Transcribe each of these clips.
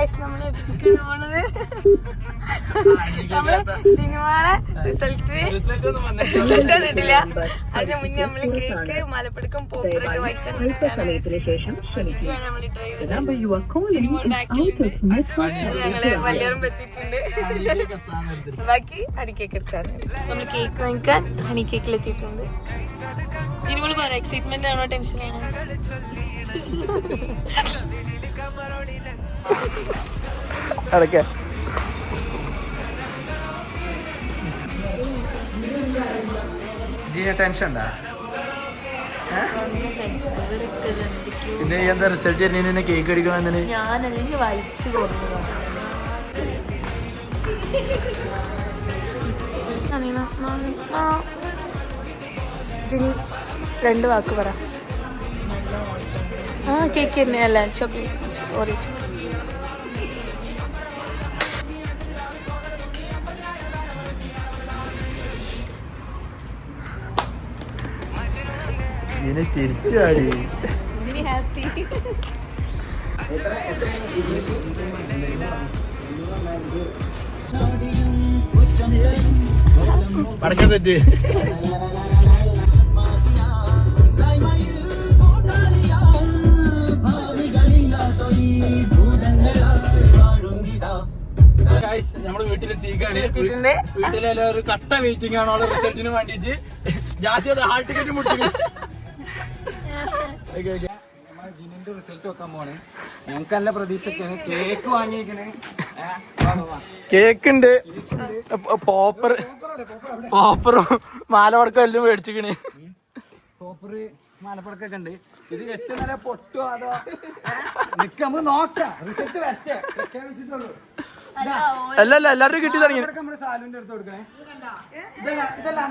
Guys നമ്മള് എടുക്കാൻ പോണത് നമ്മള് ജിനുവാളെ റിസൾട്ട് വന്നിട്ടില്ല. അതിന് മുന്നേ നമ്മള് കേക്ക് മലപ്പുറക്കും പോപ്പറൊക്കെ വായിക്കാൻ നമ്മള് ഡ്രൈവ് ഞങ്ങള് വലിയറും എത്തിയിട്ടുണ്ട്. ബാക്കി ഹണി കേക്ക് എടുക്കാൻ നമ്മള് കേക്ക് വാങ്ങിക്കാൻ ഹണി കേക്കിലെത്തിയിട്ടുണ്ട്. ജിനുവോള് പറ എക്സൈറ്റ്മെന്റ് ആണോ ടെൻഷൻ ആണോ? അടക്കെ ജീന ടെൻഷൻ ഉണ്ടാ? പിന്നെ എന്താ റിസൾട്ട് തന്നെ കേക്ക് അടിക്കണമെന്ന് ഞാനല്ലെങ്കിൽ വലിച്ചു കൊടുക്കുന്നതാണ്. ജിനി 2 വാക്ക് പറ. കേക്ക് തന്നെയല്ല ചോക്ലേറ്റ് ഓറിയോ ചോക്ലേറ്റ്. ജീന ചിരിച്ചു ആടി. പടക്കം സെറ്റ് നമ്മുടെ വീട്ടിലെത്തിയിട്ടുണ്ട്. വീട്ടിലെല്ലാവരും കട്ട വെയിറ്റിംഗ് ആണ് അവളെ റിസൾട്ടിന് വേണ്ടിട്ട്. ജാസി അത് ഹാൾ ടിക്കറ്റ് മുടിച്ചു. ജിനിന്റെ റിസൾട്ട് വെക്കാൻ പോണ്. ഞങ്ങൾക്ക് നല്ല പ്രതീക്ഷക്കാണ്. കേക്ക് വാങ്ങിയിരിക്കണ്. കേക്ക് ഉണ്ട്, പോപ്പറും മാലവടക്കം എല്ലാം മേടിച്ചിക്കണ്. പോപ്പറ് മാലപ്പടക്കൊക്കെ ഉണ്ട്. ഇത് 8 നില പൊട്ടോ അതോ നിക്ക് നമുക്ക് നോക്കാം. റിസൾട്ട് വരട്ടെ, പ്രഖ്യാപിച്ചിട്ടുള്ളൂ. അല്ലല്ല എല്ലാവരും കിട്ടി തുടങ്ങി. നമ്മള് സാലുവിന്റെ അടുത്ത് കൊടുക്കണേ. ഇതല്ല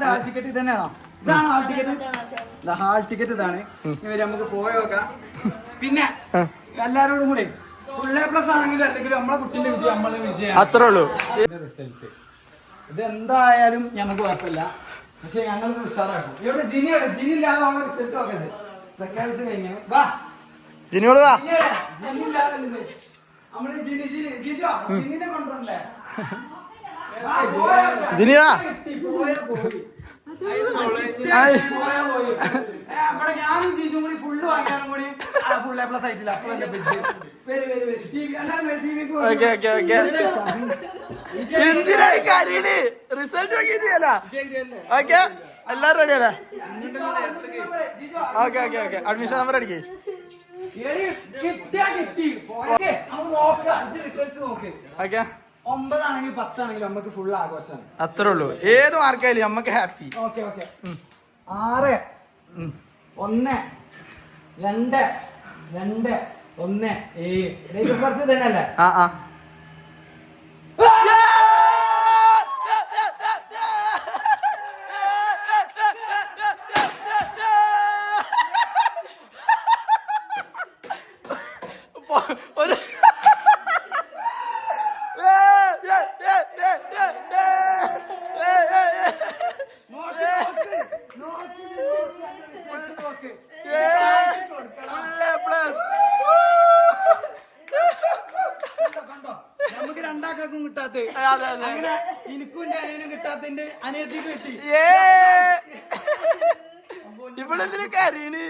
ഹാൾ ടിക്കറ്റ്. ഇതന്നെയാണോ? ഇതാണ് ഹാൾ ടിക്കറ്റ്. ഹാൾ ടിക്കറ്റ് ഇതാണ്. ഇവര് നമുക്ക് പോയി നോക്കാം. പിന്നെ എല്ലാരോടും കൂടി ഫുൾ A+ ആണെങ്കിലും അല്ലെങ്കിലും നമ്മളെ കുട്ടിന്റെ വിജയം നമ്മളെ വിജയം അത്രേ ഉള്ളൂ. റിസൾട്ട് ഇത് എന്തായാലും ഞങ്ങൾക്ക് കുഴപ്പമില്ല. പക്ഷെ ഞങ്ങൾ ഉഷാറാക്കും. ഇവിടെ ജിനിയോടെ ജിനില്ലാതെ നമ്മളെ റിസൾട്ട് നോക്കരുത്. പ്രഖ്യാപിച്ചു കഴിഞ്ഞു. വാ ജിനിയോട് വാ. ജിനില്ലാതെ നമ്മള് ജിനിനെ കൊണ്ടുവരണ്ടേ? ജിനിയാ ഞാനും ജീജും കൂടി ഫുള്ള് വാങ്ങിയാലും കൂടി ഫുൾ A+ ആയിട്ടില്ല. എന്തിനാണ് കാര്യണ്? റിസൾട്ട് നോക്കിയില്ല. ഓക്കെ എല്ലാരും റെഡി അല്ലേ? Okay okay okay admission number അടിക്കേ. ഓക്കെ 9 ആണെങ്കിലും 10 ആണെങ്കിലും നമുക്ക് ഫുൾ ആഘോഷമാണ്. അത്രേ ഉള്ളൂ. ഏത് മാർക്കായാലും നമുക്ക് ഹാപ്പി. ഓക്കെ ഓക്കെ 6 1 2 2 1 7 പുറത്ത് തന്നെയല്ലേ? നമുക്ക് രണ്ടാക്കും കിട്ടാത്ത അങ്ങനെ എനിക്കും എന്റെ അനിയനും കിട്ടാത്തതിന്റെ അനിയത്തിക്ക് കിട്ടി. ഇവിടെ കരയണ്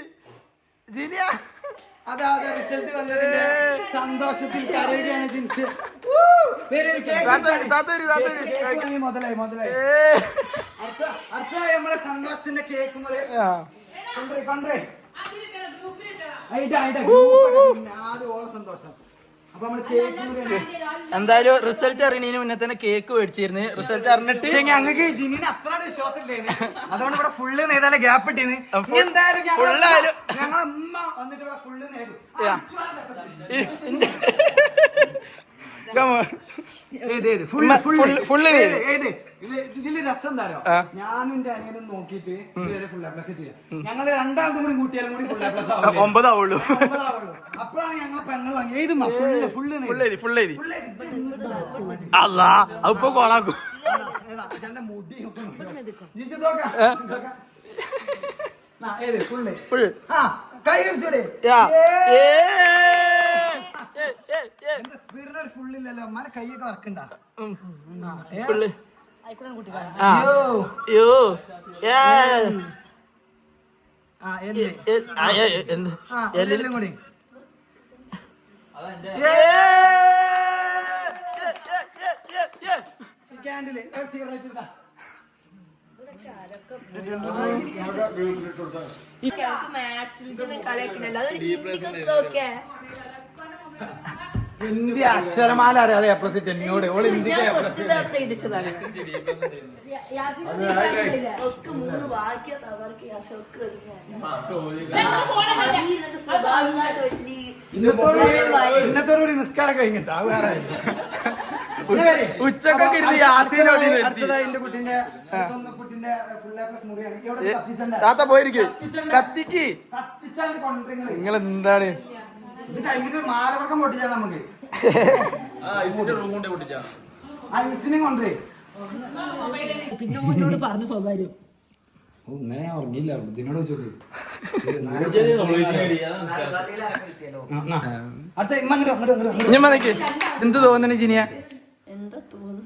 ജിനിയ. അതെ അതെ റിസൾട്ട് വന്നതിന്റെ സന്തോഷത്തിൽ കരയുകയാണ് ജിൻസ്. മുതലായി മുതലായി അടുത്ത നമ്മളെ സന്തോഷത്തിന്റെ കേക്ക് കൊണ്ടേ ആദ്യം ഓളെ സന്തോഷം. അപ്പൊ നമ്മള് കേക്ക് എന്തായാലും റിസൾട്ട് അറിയണതിന് മുന്നേ തന്നെ കേക്ക് മേടിച്ചിരുന്നു. റിസൾട്ട് അറിഞ്ഞിട്ട് ഞങ്ങൾക്ക് ജിനിന് അത്ര വിശ്വാസം ഇല്ലേന്ന്. അതുകൊണ്ട് ഇവിടെ ഫുള്ള് നേതാലെ ഗ്യാപ്പ് ഇട്ടിന്ന്. എന്തായാലും ഞങ്ങളെ ഉമ്മ വന്നിട്ട് ഇവിടെ ഫുള്ള് നേരും. ഇതില് രസം എന്താരോ, ഞാനും എന്റെ അനിയനും നോക്കിയിട്ട് ഇതുവരെ ഫുൾ A+ കിട്ടില്ല. ഞങ്ങള് രണ്ടാമതും കൂടി കൂട്ടിയാലും കൂടി ഫുൾ A+ ആവും. 9 ആവുള്ളൂ. അപ്പോഴാണ് ഞങ്ങൾ പെങ്ങൾ വാങ്ങി എഴുതുമ്പോ ഫുള്ള് അല്ലാ അതിപ്പോ കോളാക്കും. മുടി ജിജു ഫുള്ള് കൈ അടിച്ചോടെ. എന്റെ സ്പീഡിന് ഒരു ഫുള്ളില്ലല്ലോ അമ്മാരെ കൈയൊക്കെ വർക്കുണ്ടാ എല്ലാം കൂടി ക്യാൻഡില് സിഗരറ്റ് ഇതാ ഹിന്ദി അക്ഷരമാല അറിയാതെ എ പ്ലസ് എന്നോട് ഓൾ ഹിന്ദിക്ക് ഇന്നത്തോടുകൂടി നിസ്കാരം കഴിഞ്ഞിട്ടാ വേറെ ഉച്ചക്കൊക്കെ എന്റെ കുട്ടിന്റെ ഫുൾ എ പ്ലസ് മുറിയാണ് താത്ത പോയിരിക്കും കത്തിക്ക് കത്തിച്ചാൽ കൊണ്ടുവരും നിങ്ങൾ എന്താണ് ഇത് കഴിഞ്ഞിട്ട് മാലവർക്കം പൊട്ടിച്ചാൽ നമുക്ക് ഐസിനെ കൊണ്ടേ പിന്നെ മുന്നോട് പറഞ്ഞു സ്വകാര്യം ഇന്നലെ ഞാൻ ഉറങ്ങിയില്ല ഇതിനോട് വെച്ചോട്ട് അടുത്ത എന്ത് തോന്നണ ജിനിയ എന്താ തോന്നുന്നു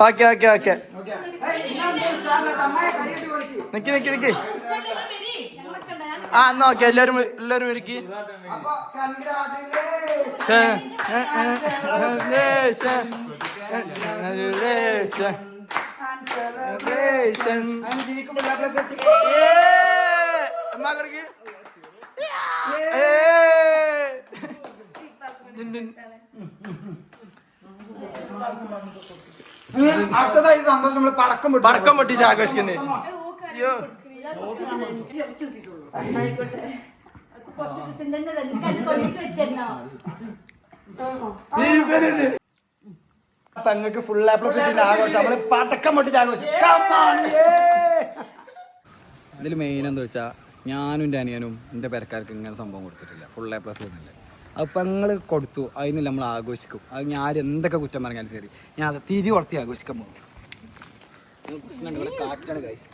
ഓക്കെ ഓക്കെ ഓക്കെ നിക്ക് നിക്ക് നിക്ക് ആ എന്നാ ഓക്കെ എല്ലാരും ഒരുക്കി അടുത്തതായി സന്തോഷം നമ്മള് പടക്കം പൊട്ടിച്ച് ആഘോഷിക്കുന്നേ പെങ്ങൾക്ക് ഫുൾ എ പ്ലസ് ആഘോഷം നമ്മള് പടക്കം പൊട്ടിച്ച് ആഘോഷം. ഇതിൽ മെയിൻ എന്താ വെച്ചാൽ ഞാനും എൻ്റെ അനിയനും എൻ്റെ പെരക്കാർക്ക് ഇങ്ങനെ സംഭവം കൊടുത്തിട്ടില്ല. ഫുൾ എ പ്ലസ് ഒന്നുമില്ല. അത് പെങ്ങൾ കൊടുത്തു, അതിന് നമ്മൾ ആഘോഷിക്കും. അത് ഞാൻ എന്തൊക്കെ കുറ്റം പറഞ്ഞാലും ശരി, ഞാൻ അത് തിരി കൊടുത്തി ആഘോഷിക്കാൻ പോകും. പ്രശ്നമുണ്ട്, ഇവിടെ കാറ്റാണ് ഗൈസ്.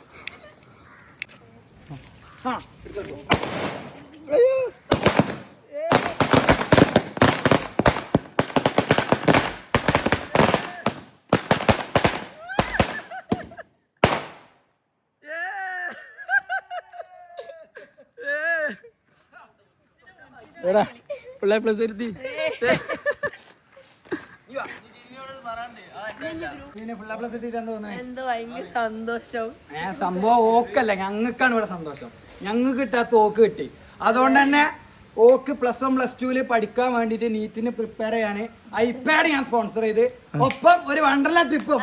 സംഭവം ഓക്കല്ല, ഞങ്ങൾക്കാണ് ഇവിടെ സന്തോഷം. ഞങ്ങൾക്ക് കിട്ടാത്ത ഓക്ക് കിട്ടി. അതുകൊണ്ട് തന്നെ ഓക്ക് +1 +2 പഠിക്കാൻ വേണ്ടിട്ട് നീറ്റിന് പ്രിപ്പയർ ചെയ്യാൻ ഐപാഡ് ഞാൻ സ്പോൺസർ ചെയ്ത്, ഒപ്പം ഒരു വണ്ടർലാ ട്രിപ്പും.